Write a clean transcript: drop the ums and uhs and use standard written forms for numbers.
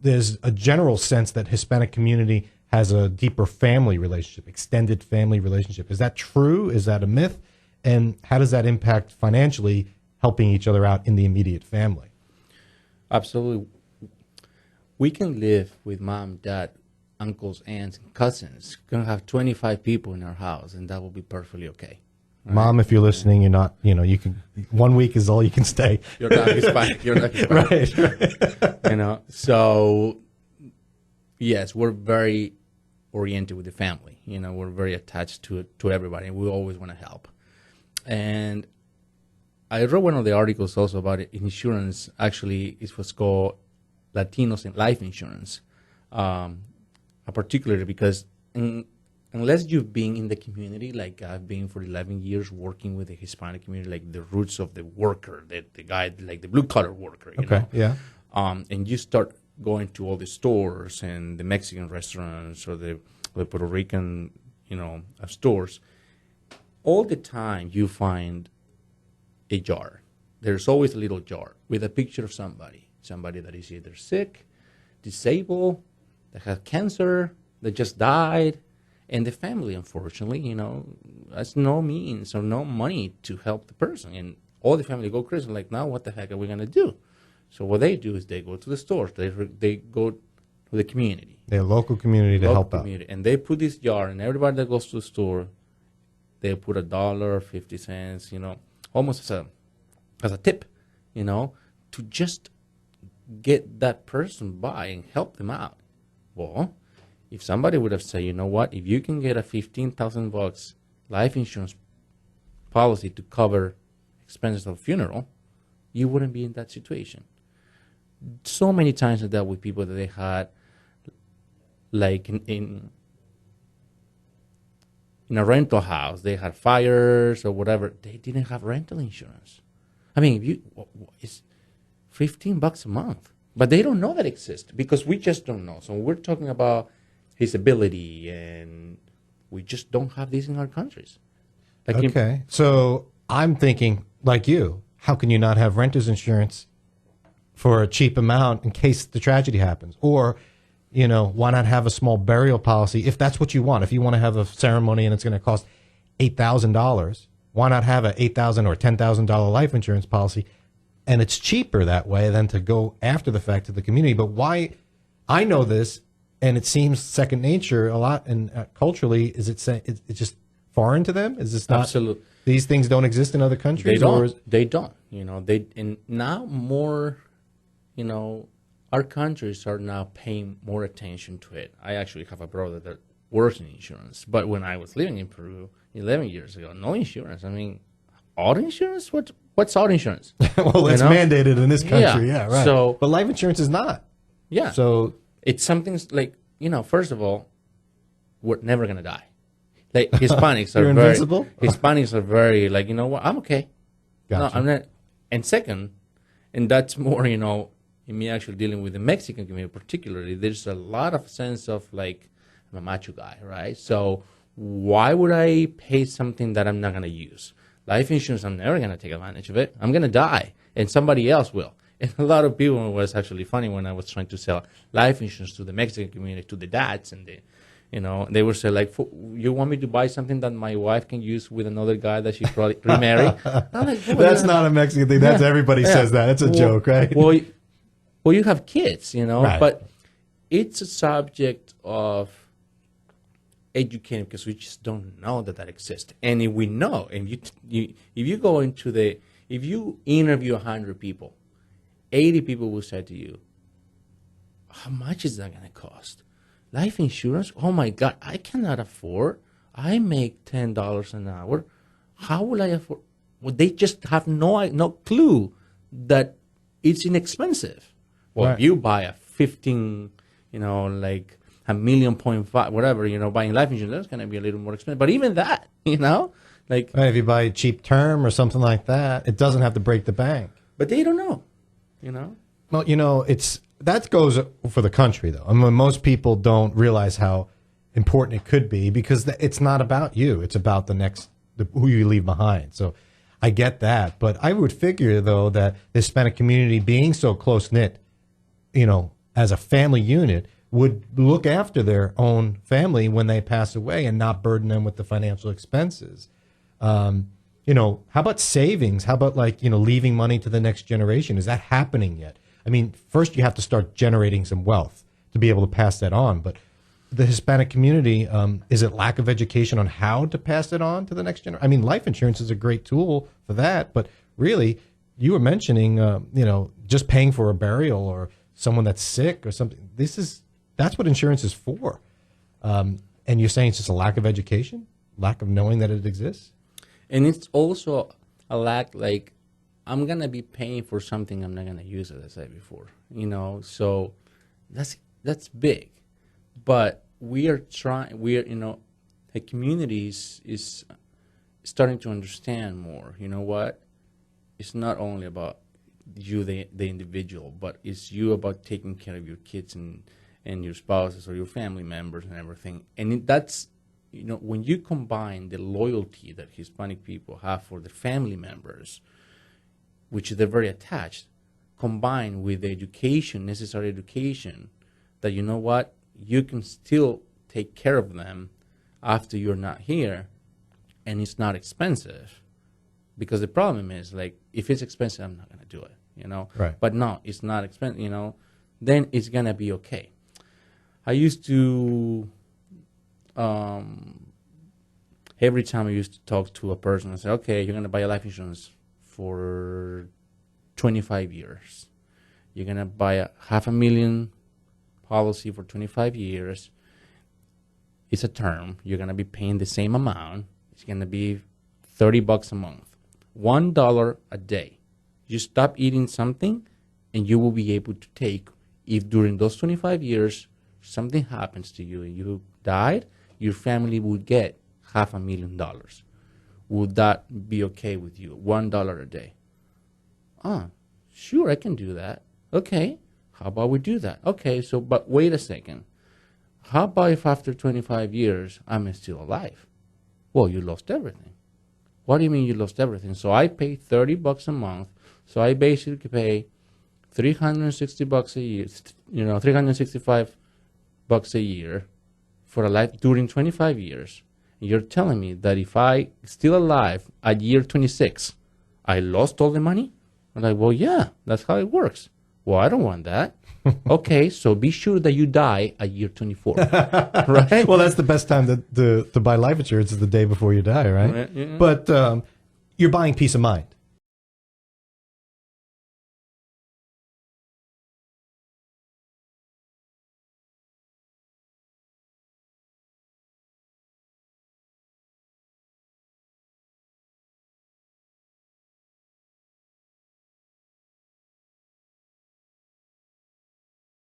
there's a general sense that Hispanic community has a deeper family relationship, extended family relationship. Is that true? Is that a myth? And how does that impact financially helping each other out in the immediate family? Absolutely. We can live with mom, dad, uncles, aunts, and cousins. We're going to have 25 people in our house, and that will be perfectly okay. Right? Mom, if you're listening, you're not, you can, 1 week is all you can stay. You're not Hispanic. You're not Hispanic. Right. So, yes, we're very oriented with the family. We're very attached to everybody, and we always want to help. And I wrote one of the articles also about insurance. Actually, it was called Latinos in Life Insurance, particularly because unless you've been in the community, like I've been for 11 years working with the Hispanic community, like the roots of the worker, the guy, like the blue-collar worker, you know? Yeah. And you start going to all the stores and the Mexican restaurants or the Puerto Rican, stores, all the time you find a jar. There's always a little jar with a picture of somebody that is either sick, disabled, that has cancer, that just died, and the family, unfortunately, has no means or no money to help the person. And all the family go crazy, like, now what the heck are we going to do? So what they do is they go to the stores. They go to the community. Their local community to help out. And they put this jar, and everybody that goes to the store, they put $1, 50 cents, almost as a tip, to just get that person by and help them out. Well, if somebody would have said, you know what, if you can get a $15,000 life insurance policy to cover expenses of a funeral, you wouldn't be in that situation. So many times I dealt with people that they had, like in a rental house, they had fires or whatever. They didn't have rental insurance. I mean, it's $15 a month, but they don't know that exists because we just don't know. So we're talking about his ability, and we just don't have this in our countries. Okay, so I'm thinking, like you, how can you not have renter's insurance for a cheap amount in case the tragedy happens? Or, why not have a small burial policy if that's what you want? If you want to have a ceremony and it's going to cost $8,000, why not have a $8,000 or $10,000 life insurance policy? And it's cheaper that way than to go after the fact to the community. But why? I know this, and it seems second nature a lot. And culturally, is it's just foreign to them? Is this not? Absolutely. These things don't exist in other countries? They don't. And now more, our countries are now paying more attention to it. I actually have a brother that works in insurance. But when I was living in Peru 11 years ago, no insurance. I mean, auto insurance? What's auto insurance? Well, it's mandated in this country. Yeah, right. So, but life insurance is not. Yeah. So it's something like, first of all, we're never going to die. Like Hispanics are invincible? Hispanics are very like, what, I'm okay. Gotcha. No, I'm not. And second, and that's more, in me actually dealing with the Mexican community particularly, there's a lot of sense of like, I'm a macho guy, right? So why would I pay something that I'm not going to use? Life insurance, I'm never going to take advantage of it. I'm going to die, and somebody else will. And a lot of people, it was actually funny when I was trying to sell life insurance to the Mexican community, to the dads, and they would say, like, you want me to buy something that my wife can use with another guy that she probably remarry? Like, that's not a Mexican thing. That's everybody says that. It's a joke, right? Well, you have kids, right. But it's a subject of educating because we just don't know that exists. And if we know, and if you go into if you interview 100 people, 80 people will say to you, how much is that going to cost? Life insurance? Oh my God, I cannot afford. I make $10 an hour. How will I afford? Well, they just have no clue that it's inexpensive. Well, right. If you buy a 15, like $1.5 million, whatever, buying life insurance, that's going to be a little more expensive. But even that, like. Right, if you buy a cheap term or something like that, it doesn't have to break the bank. But they don't know, Well, that goes for the country, though. I mean, most people don't realize how important it could be because it's not about you. It's about who you leave behind. So I get that. But I would figure, though, that the Hispanic community being so close-knit, as a family unit would look after their own family when they pass away and not burden them with the financial expenses. You know, how about savings? How about like, you know, leaving money to the next generation? Is that happening yet? I mean, first you have to start generating some wealth to be able to pass that on. But the Hispanic community, is it lack of education on how to pass it on to the next generation? I mean, life insurance is a great tool for that, but really, you were mentioning, you know, just paying for a burial or someone that's sick or something. That's what insurance is for. And you're saying it's just a lack of education, lack of knowing that it exists? And it's also a lack, like, I'm going to be paying for something I'm not going to use, as I said before, you know, so that's big. But you know, the community is starting to understand more. You know what? It's not only about you, the individual, but it's you about taking care of your kids and your spouses or your family members and everything. And that's, you know, when you combine the loyalty that Hispanic people have for their family members, which they're very attached, combined with the education, necessary education, that, you know what, you can still take care of them after you're not here, and it's not expensive. Because the problem is, like, if it's expensive, I'm not going to do it, you know. Right. But no, it's not expensive, you know, then it's going to be okay. I used to, every time I used to talk to a person, I say, okay, you're going to buy a life insurance for 25 years. You're going to buy a $500,000 policy for 25 years. It's a term. You're going to be paying the same amount. It's going to be $30 a month. $1 a day. You stop eating something, and you will be able to take, if during those 25 years something happens to you and you died, your family would get $500,000. Would that be okay with you? $1 a day. Sure, I can do that. Okay, how about we do that? Okay, so, but wait a second. How about if after 25 years I'm still alive? Well, you lost everything. What do you mean you lost everything? So I pay $30 a month. So I basically pay $360 a year, you know, $365 a year for a life during 25 years. And you're telling me that if I still alive at year 26, I lost all the money? I'm like, well, yeah, that's how it works. Well, I don't want that. Okay, so be sure that you die at year 24. Right? Well, that's the best time to buy life insurance is the day before you die, right? Yeah. But you're buying peace of mind.